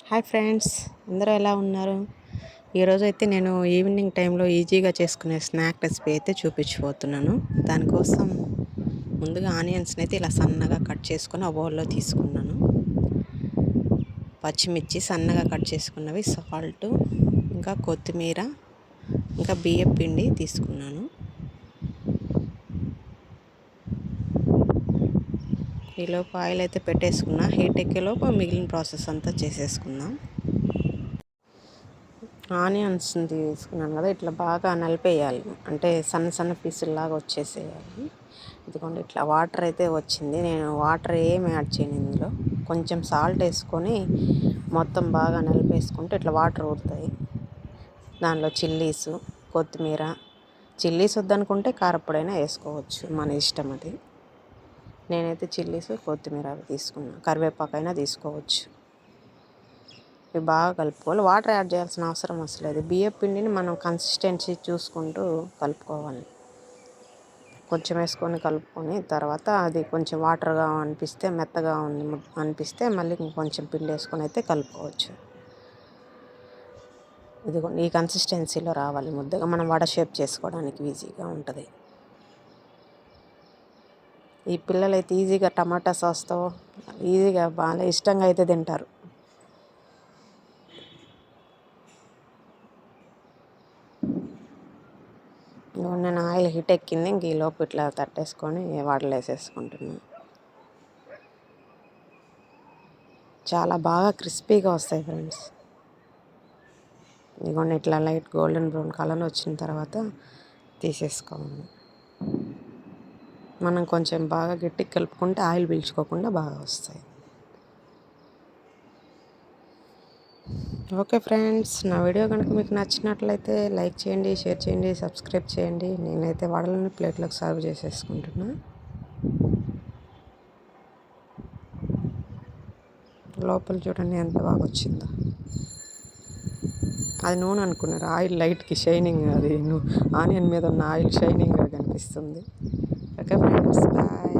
Hi friends, అందరూ ఎలా ఉన్నారు? ఈరోజు అయితే నేను ఈవినింగ్ టైంలో ఈజీగా చేసుకునే స్నాక్ రెసిపీ అయితే చూపించబోతున్నాను. దానికోసం ముందుగా ఆనియన్స్ని అయితే ఇలా సన్నగా కట్ చేసుకొని ఆ బౌల్లో తీసుకున్నాను. పచ్చిమిర్చి సన్నగా కట్ చేసుకున్నవి, సాల్ట్, ఇంకా కొత్తిమీర, ఇంకా బియ్యం పిండి తీసుకున్నాను. ఈలోపు ఆయిల్ అయితే పెట్టేసుకున్నా. హీట్ ఎక్కేలోపు మిగిలిన ప్రాసెస్ అంతా చేసేసుకుందాం. ఆనియన్స్ని తీసుకున్నాను కదా, ఇట్లా బాగా నలిపేయాలి. అంటే సన్న సన్న పీసుల్లాగా వచ్చేసేయాలి. ఇదిగోండి ఇట్లా వాటర్ అయితే వచ్చింది. నేను వాటర్ ఏమి యాడ్ చేయను ఇందులో. కొంచెం సాల్ట్ వేసుకొని మొత్తం బాగా నలిపేసుకుంటే ఇట్లా వాటర్ ఊరుతాయి. దానిలో చిల్లీసు, కొత్తిమీర, చిల్లీస్ వద్దనుకుంటే కారపొడైనా వేసుకోవచ్చు, మన ఇష్టం అది. నేనైతే చిల్లీసు, కొత్తిమీర అవి తీసుకున్నాను. కరివేపాకైనా తీసుకోవచ్చు. ఇవి బాగా కలుపుకోవాలి. వాటర్ యాడ్ చేయాల్సిన అవసరం లేదు. బియ్యం పిండిని మనం కన్సిస్టెన్సీ చూసుకుంటూ కలుపుకోవాలి. కొంచెం వేసుకొని కలుపుకొని తర్వాత అది కొంచెం వాటర్గా అనిపిస్తే, మెత్తగా అనిపిస్తే మళ్ళీ ఇంకొంచెం పిండి వేసుకొని అయితే కలుపుకోవచ్చు. ఇది ఈ కన్సిస్టెన్సీలో రావాలి ముద్దగా, మనం వడ షేప్ చేసుకోవడానికి ఈజీగా ఉంటుంది. ఈ పిల్లలు అయితే ఈజీగా టమాటా సాస్తో ఈజీగా బాగా ఇష్టంగా అయితే తింటారు. నేను ఆయిల్ హీట్ ఎక్కింది. ఇంక ఈ లోపు ఇట్లా తట్టేసుకొని వాటర్లో వేసేసుకుంటున్నాను. చాలా బాగా క్రిస్పీగా వస్తాయి ఫ్రెండ్స్. ఇదిగోండి ఇట్లా లైట్ గోల్డెన్ బ్రౌన్ కలర్ వచ్చిన తర్వాత తీసేసుకోవాలి. మనం కొంచెం బాగా గట్టిగా కలుపుకుంటే ఆయిల్ పీల్చుకోకుండా బాగా వస్తాయి. ఓకే ఫ్రెండ్స్, నా వీడియో కనుక మీకు నచ్చినట్లయితే లైక్ చేయండి, షేర్ చేయండి, సబ్స్క్రైబ్ చేయండి. నేనైతే వడలను ప్లేట్లోకి సర్వ్ చేసేసుకుంటున్నా. లోపల చూడండి ఎంత బాగా వచ్చిందో. అది నూనె అనుకున్నారు, ఆయిల్ లైట్కి షైనింగ్, అది ఆనియన్ మీద ఉన్న ఆయిల్ షైనింగ్గా కనిపిస్తుంది. Okay friends, bye.